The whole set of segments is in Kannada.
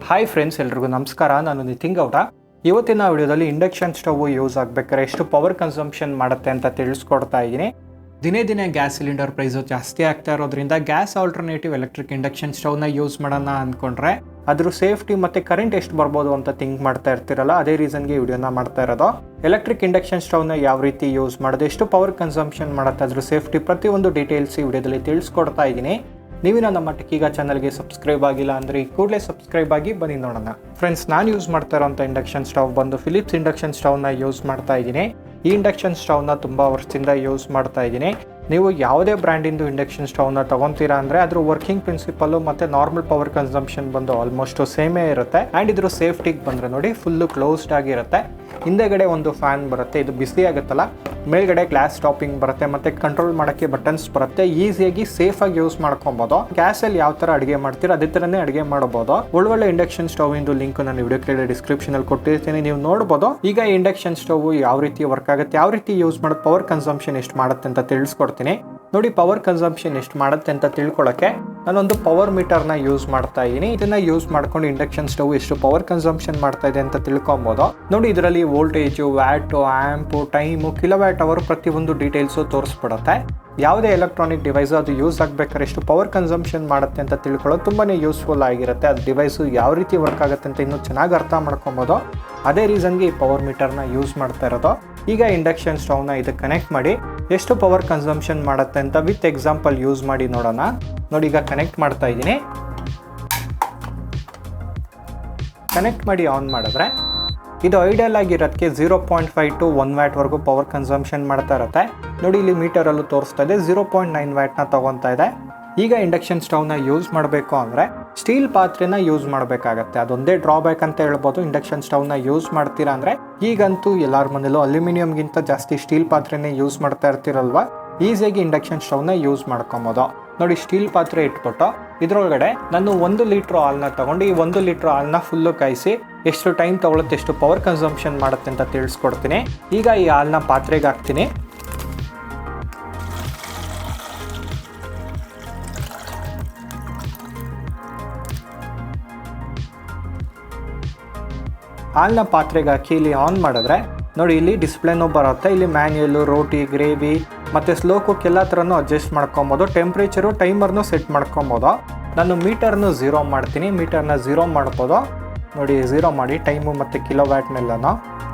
ಹಾಯ್ ಫ್ರೆಂಡ್ಸ್, ಎಲ್ರಿಗೂ ನಮಸ್ಕಾರ. ನಾನು ನಿತಿನ್ ಗೌಡ. ಇವತ್ತಿನ ವಿಡಿಯೋದಲ್ಲಿ ಇಂಡಕ್ಷನ್ ಸ್ಟವ್ ಯೂಸ್ ಆಗಬೇಕಾದ್ರೆ ಎಷ್ಟು ಪವರ್ ಕನ್ಸಂಪ್ಷನ್ ಮಾಡುತ್ತೆ ಅಂತ ತಿಳಿಸ್ಕೊಡ್ತಾ ಇದ್ದೀನಿ. ದಿನೇ ದಿನೇ ಗ್ಯಾಸ್ ಸಿಲಿಂಡರ್ ಪ್ರೈಸು ಜಾಸ್ತಿ ಆಗ್ತಾ ಇರೋದ್ರಿಂದ ಗ್ಯಾಸ್ ಆಲ್ಟರ್ನೇಟಿವ್ ಎಲೆಕ್ಟ್ರಿಕ್ ಇಂಡಕ್ಷನ್ ಸ್ಟವ್ನ ಯೂಸ್ ಮಾಡೋಣ ಅಂದ್ಕೊಂಡ್ರೆ ಅದ್ರ ಸೇಫ್ಟಿ ಮತ್ತು ಕರೆಂಟ್ ಎಷ್ಟು ಬರ್ಬೋದು ಅಂತ ಥಿಂಕ್ ಮಾಡ್ತಾ ಇರ್ತೀರಲ್ಲ, ಅದೇ ರೀಸನ್ಗೆ ವಿಡಿಯೋನ ಮಾಡ್ತಾ ಇರೋದು. ಎಲೆಕ್ಟ್ರಿಕ್ ಇಂಡಕ್ಷನ್ ಸ್ಟವ್ನ ಯಾವ ರೀತಿ ಯೂಸ್ ಮಾಡೋದು, ಎಷ್ಟು ಪವರ್ ಕನ್ಸಂಪ್ಷನ್ ಮಾಡುತ್ತೆ, ಅದ್ರ ಸೇಫ್ಟಿ ಪ್ರತಿಯೊಂದು ಡೀಟೇಲ್ಸ್ ಈ ವಿಡಿಯೋದಲ್ಲಿ ತಿಳಿಸ್ಕೊಡ್ತಾ ಇದ್ದೀನಿ. ನೀವಿನ ನಮ್ಮ ಟೆಕ್ಕೀಗ ಚಾನಲ್ಗೆ ಸಬ್ಸ್ಕ್ರೈಬ್ ಆಗಿಲ್ಲ ಅಂದರೆ ಈ ಕೂಡಲೇ ಸಬ್ಸ್ಕ್ರೈಬ್ ಆಗಿ ಬನ್ನಿ ನೋಡೋಣ. ಫ್ರೆಂಡ್ಸ್, ನಾನು ಯೂಸ್ ಮಾಡ್ತಾ ಇರೋಂಥ ಇಂಡಕ್ಷನ್ ಸ್ಟವ್ ಬಂದು ಫಿಲಿಪ್ಸ್ ಇಂಡಕ್ಷನ್ ಸ್ಟವ್ನ ಯೂಸ್ ಮಾಡ್ತಾ ಇದ್ದೀನಿ. ಈ ಇಂಡಕ್ಷನ್ ಸ್ಟವ್ನ ತುಂಬ ವರ್ಷದಿಂದ ಯೂಸ್ ಮಾಡ್ತಾ ಇದ್ದೀನಿ. ನೀವು ಯಾವುದೇ ಬ್ರ್ಯಾಂಡಿಂದು ಇಂಡಕ್ಷನ್ ಸ್ಟವ್ನ ತೊಗೊತೀರಾ ಅಂದರೆ ಅದ್ರ ವರ್ಕಿಂಗ್ ಪ್ರಿನ್ಸಿಪಲ್ಲು ಮತ್ತು ನಾರ್ಮಲ್ ಪವರ್ ಕನ್ಸಂಪ್ಷನ್ ಬಂದು ಆಲ್ಮೋಸ್ಟ್ ಸೇಮೇ ಇರುತ್ತೆ. ಆ್ಯಂಡ್ ಇದ್ರ ಸೇಫ್ಟಿಗೆ ಬಂದರೆ ನೋಡಿ ಫುಲ್ಲು ಕ್ಲೋಸ್ಡ್ ಆಗಿರುತ್ತೆ. ಹಿಂದೆಗಡೆ ಒಂದು ಫ್ಯಾನ್ ಬರುತ್ತೆ, ಇದು ಬಿಸಿ ಆಗುತ್ತಲ್ಲ, ಮೇಲ್ಗಡೆ ಗ್ಲಾಸ್ ಟಾಪಿಂಗ್ ಬರುತ್ತೆ ಮತ್ತು ಕಂಟ್ರೋಲ್ ಮಾಡೋಕ್ಕೆ ಬಟನ್ಸ್ ಬರುತ್ತೆ. ಈಸಿಯಾಗಿ ಸೇಫಾಗಿ ಯೂಸ್ ಮಾಡ್ಕೊಬೋದು. ಗ್ಯಾಸಲ್ಲಿ ಯಾವ ಥರ ಅಡುಗೆ ಮಾಡ್ತೀರಾ ಅದೇ ಥರನೇ ಅಡುಗೆ ಮಾಡ್ಬೋದು. ಒಳ್ಳೊಳ್ಳೆ ಇಂಡಕ್ಷನ್ ಸ್ಟವ್ ಇಂದು ಲಿಂಕ್ ನಾನು ವಿಡಿಯೋ ಕೆಳಗಡೆ ಡಿಸ್ಕ್ರಿಪ್ಷನಲ್ಲಿ ಕೊಟ್ಟಿರ್ತೀನಿ, ನೀವು ನೋಡ್ಬೋದು. ಈಗ ಇಂಡಕ್ಷನ್ ಸ್ಟವ್ ಯಾವ ರೀತಿ ವರ್ಕ್ ಆಗುತ್ತೆ, ಯಾವ ರೀತಿ ಯೂಸ್ ಮಾಡೋದು, ಪವರ್ ಕನ್ಸಂಪ್ಷನ್ ಎಷ್ಟು ಮಾಡುತ್ತೆ ಅಂತ ತಿಳಿಸ್ಕೊಡ್ತೀನಿ. ನೋಡಿ, ಪವರ್ ಕನ್ಸಂಪ್ಷನ್ ಎಷ್ಟು ಮಾಡುತ್ತೆ ಅಂತ ತಿಳ್ಕೊಳ್ಳೋಕ್ಕೆ ನಾನೊಂದು ಪವರ್ ಮೀಟರ್ನ ಯೂಸ್ ಮಾಡ್ತಾ ಇದ್ದೀನಿ. ಇದನ್ನ ಯೂಸ್ ಮಾಡ್ಕೊಂಡು ಇಂಡಕ್ಷನ್ ಸ್ಟವ್ ಎಷ್ಟು ಪವರ್ ಕನ್ಸಂಪ್ಷನ್ ಮಾಡ್ತಾ ಇದೆ ಅಂತ ತಿಳ್ಕೊಬೋದು. ನೋಡಿ, ಇದರಲ್ಲಿ voltage, watt, amp, time, kilowatt hour ಪ್ರತಿಯೊಂದು ಡೀಟೇಲ್ಸು ತೋರಿಸ್ಬಿಡುತ್ತೆ. ಯಾವುದೇ ಎಲೆಕ್ಟ್ರಾನಿಕ್ ಡಿವೈಸ್ ಅದು ಯೂಸ್ ಆಗಬೇಕಾದ್ರೆ ಎಷ್ಟು ಪವರ್ ಕನ್ಸಂಪ್ಷನ್ ಮಾಡುತ್ತೆ ಅಂತ ತಿಳ್ಕೊಳ್ಳೋದು ತುಂಬಾ ಯೂಸ್ಫುಲ್ ಆಗಿರುತ್ತೆ. ಅದು ಡಿವೈಸು ಯಾವ ರೀತಿ ವರ್ಕ್ ಆಗುತ್ತೆ ಅಂತ ಇನ್ನೂ ಚೆನ್ನಾಗಿ ಅರ್ಥ ಮಾಡ್ಕೊಬೋದು. ಅದೇ ರೀಸನ್ಗೆ ಈ ಪವರ್ ಮೀಟರ್ನ ಯೂಸ್ ಮಾಡ್ತಾ ಇರೋದು. ಈಗ ಇಂಡಕ್ಷನ್ ಸ್ಟವ್ನ ಇದಕ್ಕೆ ಕನೆಕ್ಟ್ ಮಾಡಿ ಎಷ್ಟು ಪವರ್ ಕನ್ಸಂಪ್ಷನ್ ಮಾಡುತ್ತೆ ಅಂತ ವಿತ್ ಎಕ್ಸಾಂಪಲ್ ಯೂಸ್ ಮಾಡಿ ನೋಡೋಣ. ನೋಡಿ, ಈಗ ಕನೆಕ್ಟ್ ಮಾಡ್ತಾ ಇದ್ದೀನಿ. ಕನೆಕ್ಟ್ ಮಾಡಿ ಆನ್ ಮಾಡಿದ್ರೆ ಇದು ಐಡಿಯಲ್ ಆಗಿರೋದಕ್ಕೆ 0.5 to 1 ವ್ಯಾಟ್ವರೆಗೂ ಪವರ್ ಕನ್ಸಂಪ್ಷನ್ ಮಾಡ್ತಾ ಇರುತ್ತೆ. ನೋಡಿ, ಇಲ್ಲಿ ಮೀಟರಲ್ಲೂ ತೋರಿಸ್ತಾ ಇದೆ 0.9 ವ್ಯಾಟ್ನ ತೊಗೊತಾ ಇದೆ. ಈಗ ಇಂಡಕ್ಷನ್ ಸ್ಟವ್ನ ಯೂಸ್ ಮಾಡಬೇಕು ಅಂದರೆ ಸ್ಟೀಲ್ ಪಾತ್ರೆನ ಯೂಸ್ ಮಾಡಬೇಕಾಗತ್ತೆ. ಅದೊಂದೇ ಡ್ರಾಬ್ಯಾಕ್ ಅಂತ ಹೇಳ್ಬೋದು. ಇಂಡಕ್ಷನ್ ಸ್ಟವ್ನ ಯೂಸ್ ಮಾಡ್ತೀರಾ ಅಂದರೆ ಈಗಂತೂ ಎಲ್ಲರ ಮನೇಲೂ ಅಲ್ಯೂಮಿನಿಯಂಗಿಂತ ಜಾಸ್ತಿ ಸ್ಟೀಲ್ ಪಾತ್ರೆನೇ ಯೂಸ್ ಮಾಡ್ತಾ ಇರ್ತೀರಲ್ವ, ಈಸಿಯಾಗಿ ಇಂಡಕ್ಷನ್ ಸ್ಟವ್ನ ಯೂಸ್ ಮಾಡ್ಕೊಬೋದು. ನೋಡಿ, ಸ್ಟೀಲ್ ಪಾತ್ರೆ ಇಟ್ಬಿಟ್ಟು ಇದರೊಳಗಡೆ ನಾನು 1 ಲೀಟ್ರ್ ಹಾಲನ್ನ ತೊಗೊಂಡು ಈ 1 ಲೀಟ್ರ್ ಹಾಲನ್ನ ಫುಲ್ಲು ಕಾಯಿಸಿ ಎಷ್ಟು ಟೈಮ್ ತೊಗೊಳುತ್ತೆ, ಎಷ್ಟು ಪವರ್ ಕನ್ಸಂಪ್ಷನ್ ಮಾಡುತ್ತೆ ಅಂತ ತಿಳಿಸ್ಕೊಡ್ತೀನಿ. ಈಗ ಈ ಹಾಲನ್ನ ಪಾತ್ರೆಗೆ ಹಾಕ್ತೀನಿ. ಹಾಲನ್ನ ಪಾತ್ರೆಗೆ ಹಾಕಿ ಇಲ್ಲಿ ಆನ್ ಮಾಡಿದ್ರೆ ನೋಡಿ, ಇಲ್ಲಿ ಡಿಸ್ಪ್ಲೇನೂ ಬರುತ್ತೆ. ಇಲ್ಲಿ ಮ್ಯಾನ್ಯಲ್ಲು, ರೋಟಿ, ಗ್ರೇವಿ ಮತ್ತು ಸ್ಲೋ ಕುಕ್ ಎಲ್ಲ ಥರನೂ ಅಡ್ಜಸ್ಟ್ ಮಾಡ್ಕೊಬೋದು. ಟೆಂಪ್ರೇಚರು, ಟೈಮರ್ನು ಸೆಟ್ ಮಾಡ್ಕೊಬೋದು. ನಾನು ಮೀಟರ್ನು 0 ಮಾಡ್ತೀನಿ. ಮೀಟರ್ನ 0 ಮಾಡ್ಬೋದು. ನೋಡಿ, 0 ಮಾಡಿ ಟೈಮು ಮತ್ತು ಕಿಲೋವ್ಯಾಟ್ನೆಲ್ಲನೂ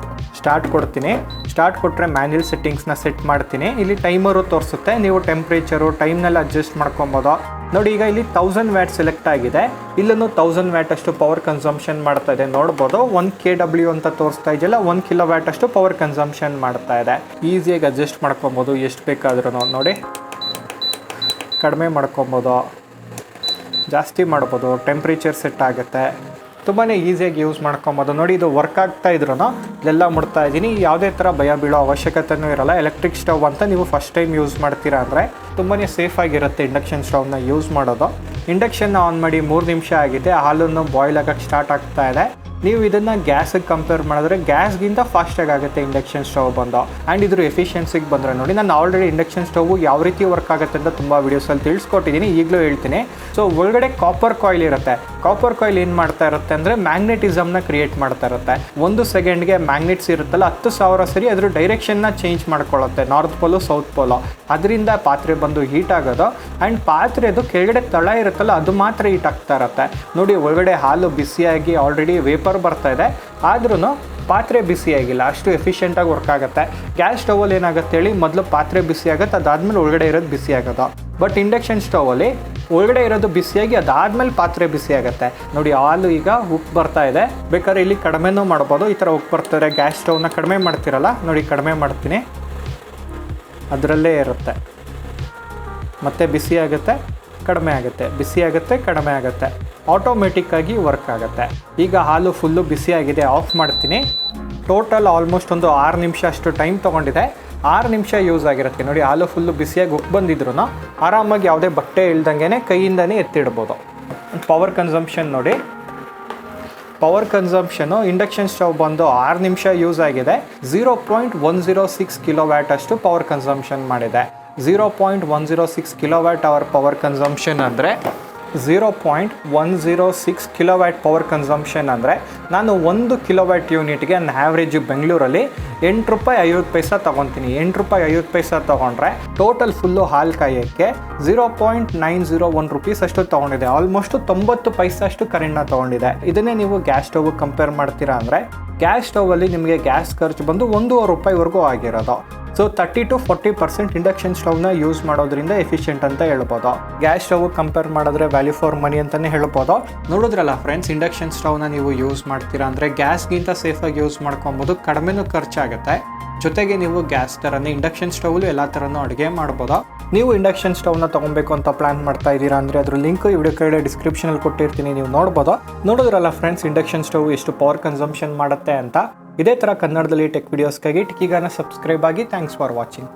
ಸ್ಟಾರ್ಟ್ ಕೊಡ್ತೀನಿ. ಸ್ಟಾರ್ಟ್ ಕೊಟ್ಟರೆ ಮ್ಯಾನ್ಯಲ್ ಸೆಟ್ಟಿಂಗ್ಸ್ನ ಸೆಟ್ ಮಾಡ್ತೀನಿ. ಇಲ್ಲಿ ಟೈಮರು ತೋರಿಸುತ್ತೆ, ನೀವು ಟೆಂಪ್ರೇಚರು, ಟೈಮ್ನೆಲ್ಲ ಅಡ್ಜಸ್ಟ್ ಮಾಡ್ಕೊಬೋದು. ನೋಡಿ, ಈಗ ಇಲ್ಲಿ 1000 ವ್ಯಾಟ್ ಸೆಲೆಕ್ಟ್ ಆಗಿದೆ. ಇಲ್ಲೂ 1000 ವ್ಯಾಟ್ ಅಷ್ಟು ಪವರ್ ಕನ್ಸಂಪ್ಷನ್ ಮಾಡ್ತಾ ಇದೆ. ನೋಡ್ಬೋದು 1 kW ಅಂತ ತೋರಿಸ್ತಾ ಇದೆಯಲ್ಲ, 1 ಕಿಲೋವ್ಯಾಟ್ ಅಷ್ಟು ಪವರ್ ಕನ್ಸಂಪ್ಷನ್ ಮಾಡ್ತಾ ಇದೆ. ಈಸಿಯಾಗಿ ಅಡ್ಜಸ್ಟ್ ಮಾಡ್ಕೊಬೋದು ಎಷ್ಟು ಬೇಕಾದ್ರೂ. ನೋಡಿ, ಕಡಿಮೆ ಮಾಡ್ಕೊಬೋದು, ಜಾಸ್ತಿ ಮಾಡ್ಬೋದು, ಟೆಂಪ್ರೇಚರ್ ಸೆಟ್ ಆಗುತ್ತೆ. ತುಂಬಾ ಈಸಿಯಾಗಿ ಯೂಸ್ ಮಾಡ್ಕೊಬೋದು. ನೋಡಿ, ಇದು ವರ್ಕ್ ಆಗ್ತಾ ಇದ್ರೂ ಇದೆಲ್ಲ ಮುಡ್ತಾ ಇದ್ದೀನಿ. ಯಾವುದೇ ಥರ ಭಯ ಬೀಳೋ ಅವಶ್ಯಕತೆಯೂ ಇರಲ್ಲ. ಎಲೆಕ್ಟ್ರಿಕ್ ಸ್ಟವ್ ಅಂತ ನೀವು ಫಸ್ಟ್ ಟೈಮ್ ಯೂಸ್ ಮಾಡ್ತೀರಾ ಅಂದರೆ ತುಂಬಾ ಸೇಫ್ ಆಗಿರುತ್ತೆ ಇಂಡಕ್ಷನ್ ಸ್ಟವ್ನ ಯೂಸ್ ಮಾಡೋದು. ಇಂಡಕ್ಷನ್ನ ಆನ್ ಮಾಡಿ 3 ನಿಮಿಷ ಆಗಿದೆ. ಹಾಲನ್ನು ಬಾಯ್ಲ್ ಆಗೋಕ್ಕೆ ಸ್ಟಾರ್ಟ್ ಆಗ್ತಾ ಇದೆ. ನೀವು ಇದನ್ನು ಗ್ಯಾಸಿಗೆ ಕಂಪೇರ್ ಮಾಡಿದ್ರೆ ಗ್ಯಾಸ್ಗಿಂತ ಫಾಸ್ಟಾಗಿ ಆಗುತ್ತೆ ಇಂಡಕ್ಷನ್ ಸ್ಟವ್ ಬಂದು. ಆ್ಯಂಡ್ ಇದ್ರ ಎಫಿಷಿಯನ್ಸಿಗೆ ಬಂದರೆ ನೋಡಿ, ನಾನು ಆಲ್ರೆಡಿ ಇಂಡಕ್ಷನ್ ಸ್ಟವ್ ಯಾವ ರೀತಿ ವರ್ಕ್ ಆಗುತ್ತೆ ಅಂತ ತುಂಬ ವೀಡಿಯೋಸಲ್ಲಿ ತಿಳಿಸ್ಕೊಟ್ಟಿದ್ದೀನಿ, ಈಗಲೂ ಹೇಳ್ತೀನಿ. ಸೊ ಒಳಗಡೆ ಕಾಪರ್ ಕಾಯಿಲ್ ಇರುತ್ತೆ. ಕಾಪರ್ ಕಾಯಿಲ್ ಏನು ಮಾಡ್ತಾ ಇರುತ್ತೆ ಅಂದರೆ ಮ್ಯಾಗ್ನೆಟಿಸಮ್ನ ಕ್ರಿಯೇಟ್ ಮಾಡ್ತಾ ಇರುತ್ತೆ. 1 ಸೆಕೆಂಡ್ಗೆ ಮ್ಯಾಗ್ನೆಟ್ಸ್ ಇರುತ್ತಲ್ಲ 10,000 ಸರಿ ಅದ್ರ ಡೈರೆಕ್ಷನ್ನ ಚೇಂಜ್ ಮಾಡ್ಕೊಳ್ಳುತ್ತೆ, ನಾರ್ತ್ ಪೋಲು, ಸೌತ್ ಪೋಲು. ಅದರಿಂದ ಪಾತ್ರೆ ಬಂದು ಹೀಟ್ ಆಗೋದು. ಆ್ಯಂಡ್ ಪಾತ್ರೆದು ಕೆಳಗಡೆ ತಳ ಇರುತ್ತಲ್ಲ ಅದು ಮಾತ್ರ ಹೀಟ್ ಆಗ್ತಾ ಇರುತ್ತೆ. ನೋಡಿ, ಒಳಗಡೆ ಹಾಲು ಬಿಸಿಯಾಗಿ ಆಲ್ರೆಡಿ ವೇಪರ್ ಬರ್ತಾ ಇದೆ, ಆದ್ರೂ ಪಾತ್ರೆ ಬಿಸಿಯಾಗಿಲ್ಲ. ಅಷ್ಟು ಎಫಿಷಿಯೆಂಟಾಗಿ ವರ್ಕ್ ಆಗುತ್ತೆ. ಗ್ಯಾಸ್ ಸ್ಟವಲ್ಲಿ ಏನಾಗುತ್ತೆ ಹೇಳಿ, ಮೊದಲು ಪಾತ್ರೆ ಬಿಸಿ ಆಗುತ್ತೆ, ಅದಾದಮೇಲೆ ಒಳಗಡೆ ಇರೋದು ಬಿಸಿ ಆಗೋದು. ಬಟ್ ಇಂಡಕ್ಷನ್ ಸ್ಟವಲ್ಲಿ ಒಳಗಡೆ ಇರೋದು ಬಿಸಿಯಾಗಿ ಅದಾದಮೇಲೆ ಪಾತ್ರೆ ಬಿಸಿ ಆಗುತ್ತೆ. ನೋಡಿ, ಹಾಲು ಈಗ ಉಪ್ಪು ಬರ್ತಾ ಇದೆ. ಬೇಕಾದ್ರೆ ಇಲ್ಲಿ ಕಡಿಮೆನೂ ಮಾಡ್ಬೋದು. ಈ ಥರ ಉಪ್ಪು ಬರ್ತಾರೆ. ಗ್ಯಾಸ್ ಸ್ಟವ್ನ ಕಡಿಮೆ ಮಾಡ್ತಿರಲ್ಲ, ನೋಡಿ ಕಡಿಮೆ ಮಾಡ್ತೀನಿ, ಅದರಲ್ಲೇ ಇರುತ್ತೆ. ಮತ್ತೆ ಬಿಸಿ ಆಗುತ್ತೆ, ಕಡಿಮೆ ಆಗುತ್ತೆ, ಬಿಸಿ ಆಗುತ್ತೆ, ಕಡಿಮೆ ಆಗುತ್ತೆ, ಆಟೋಮೆಟಿಕ್ಕಾಗಿ ವರ್ಕ್ ಆಗುತ್ತೆ. ಈಗ ಹಾಲು ಫುಲ್ಲು ಬಿಸಿಯಾಗಿದೆ, ಆಫ್ ಮಾಡ್ತೀನಿ. ಟೋಟಲ್ ಆಲ್ಮೋಸ್ಟ್ ಒಂದು 6 ನಿಮಿಷ ಅಷ್ಟು ಟೈಮ್ ತೊಗೊಂಡಿದೆ. 6 ನಿಮಿಷ ಯೂಸ್ ಆಗಿರುತ್ತೆ. ನೋಡಿ, ಹಾಲು ಫುಲ್ಲು ಬಿಸಿಯಾಗಿ ಉಪ್ಪು ಬಂದಿದ್ರು ಆರಾಮಾಗಿ ಯಾವುದೇ ಬಟ್ಟೆ ಇಲ್ದಂಗೆ ಕೈಯಿಂದನೇ ಎತ್ತಿಡ್ಬೋದು. ಪವರ್ ಕನ್ಸಂಪ್ಷನ್ ನೋಡಿ, ಪವರ್ ಕನ್ಸಂಪ್ಷನು ಇಂಡಕ್ಷನ್ ಸ್ಟವ್ ಬಂದು 6 ನಿಮಿಷ ಯೂಸ್ ಆಗಿದೆ. 0.106 ಕಿಲೋವ್ಯಾಟ್ ಅಷ್ಟು ಪವರ್ ಕನ್ಸಂಪ್ಷನ್ ಮಾಡಿದೆ. 0.106 ಕಿಲೋವ್ಯಾಟ್ ಅವರ್ ಪವರ್ ಕನ್ಸಂಪ್ಷನ್ ಅಂದರೆ 0.106 ಕಿಲೋವ್ಯಾಟ್ ಪವರ್ ಕನ್ಸಂಪ್ಷನ್ ಅಂದರೆ ನಾನು 1 ಕಿಲೋವ್ಯಾಟ್ ಯೂನಿಟ್ಗೆ ನಾನು ಆ್ಯಾವ್ರೇಜ್ ಬೆಂಗಳೂರಲ್ಲಿ ₹8.50 ತೊಗೊತೀನಿ. ₹8.50 ತೊಗೊಂಡ್ರೆ ಟೋಟಲ್ ಫುಲ್ಲು ಹಾಲು ಕಾಯೋಕ್ಕೆ ₹0.901 ಅಷ್ಟು ತೊಗೊಂಡಿದೆ. ಆಲ್ಮೋಸ್ಟ್ 90 ಪೈಸೆ ಅಷ್ಟು ಕರೆಂಟ್ನ ತೊಗೊಂಡಿದೆ. ಇದನ್ನೇ ನೀವು ಗ್ಯಾಸ್ ಸ್ಟವ್ ಕಂಪೇರ್ ಮಾಡ್ತೀರಾ ಅಂದರೆ ಗ್ಯಾಸ್ ಸ್ಟವಲ್ಲಿ ನಿಮಗೆ ಗ್ಯಾಸ್ ಖರ್ಚು ಬಂದು ₹1.5 ಆಗಿರೋದು. ಸೊ 30 to 40% ಇಂಡಕ್ಷನ್ ಸ್ಟವ್ನ ಯೂಸ್ ಮಾಡೋದ್ರಿಂದ ಎಫಿಷಿಯೆಂಟ್ ಅಂತ ಹೇಳ್ಬೋದು. ಗ್ಯಾಸ್ ಸ್ಟವ್ ಕಂಪೇರ್ ಮಾಡಿದ್ರೆ ವ್ಯಾಲ್ಯೂ ಫಾರ್ ಮನಿ ಅಂತಲೇ ಹೇಳ್ಬೋದು. ನೋಡಿದ್ರಲ್ಲ ಫ್ರೆಂಡ್ಸ್, ಇಂಡಕ್ಷನ್ ಸ್ಟವ್ನ ನೀವು ಯೂಸ್ ಮಾಡ್ತೀರಾ ಅಂದರೆ ಗ್ಯಾಸ್ಗಿಂತ ಸೇಫಾಗಿ ಯೂಸ್ ಮಾಡ್ಕೊಬೋದು, ಕಡಿಮೆನೂ ಖರ್ಚಾಗುತ್ತೆ. ಜೊತೆಗೆ ನೀವು ಗ್ಯಾಸ್ ಥರನೇ ಇಂಡಕ್ಷನ್ ಸ್ಟವ್ಲು ಎಲ್ಲ ಥರನೂ ಅಡುಗೆ ಮಾಡ್ಬೋದು. ನೀವು ಇಂಡಕ್ಷನ್ ಸ್ಟವ್ನ ತೊಗೊಬೇಕು ಅಂತ ಪ್ಲಾನ್ ಮಾಡ್ತಾ ಇದ್ದೀರಾ ಅಂದರೆ ಅದ್ರ ಲಿಂಕ್ ವಿಡಿಯೋ ಕೆಳಗಡೆ ಡಿಸ್ಕ್ರಿಪ್ಷನಲ್ಲಿ ಕೊಟ್ಟಿರ್ತೀನಿ, ನೀವು ನೋಡ್ಬೋದು. ನೋಡಿದ್ರಲ್ಲ ಫ್ರೆಂಡ್ಸ್, ಇಂಡಕ್ಷನ್ ಸ್ಟವ್ ಎಷ್ಟು ಪವರ್ ಕನ್ಸಂಪ್ಷನ್ ಮಾಡುತ್ತೆ ಅಂತ. ಇದೇ ಥರ ಕನ್ನಡದಲ್ಲಿ ಟೆಕ್ ವಿಡಿಯೋಸ್ಗಾಗಿ ಟೆಕ್ಕಿಗಾನ ಸಬ್ಸ್ಕ್ರೈಬ್ ಆಗಿ. Thanks for watching.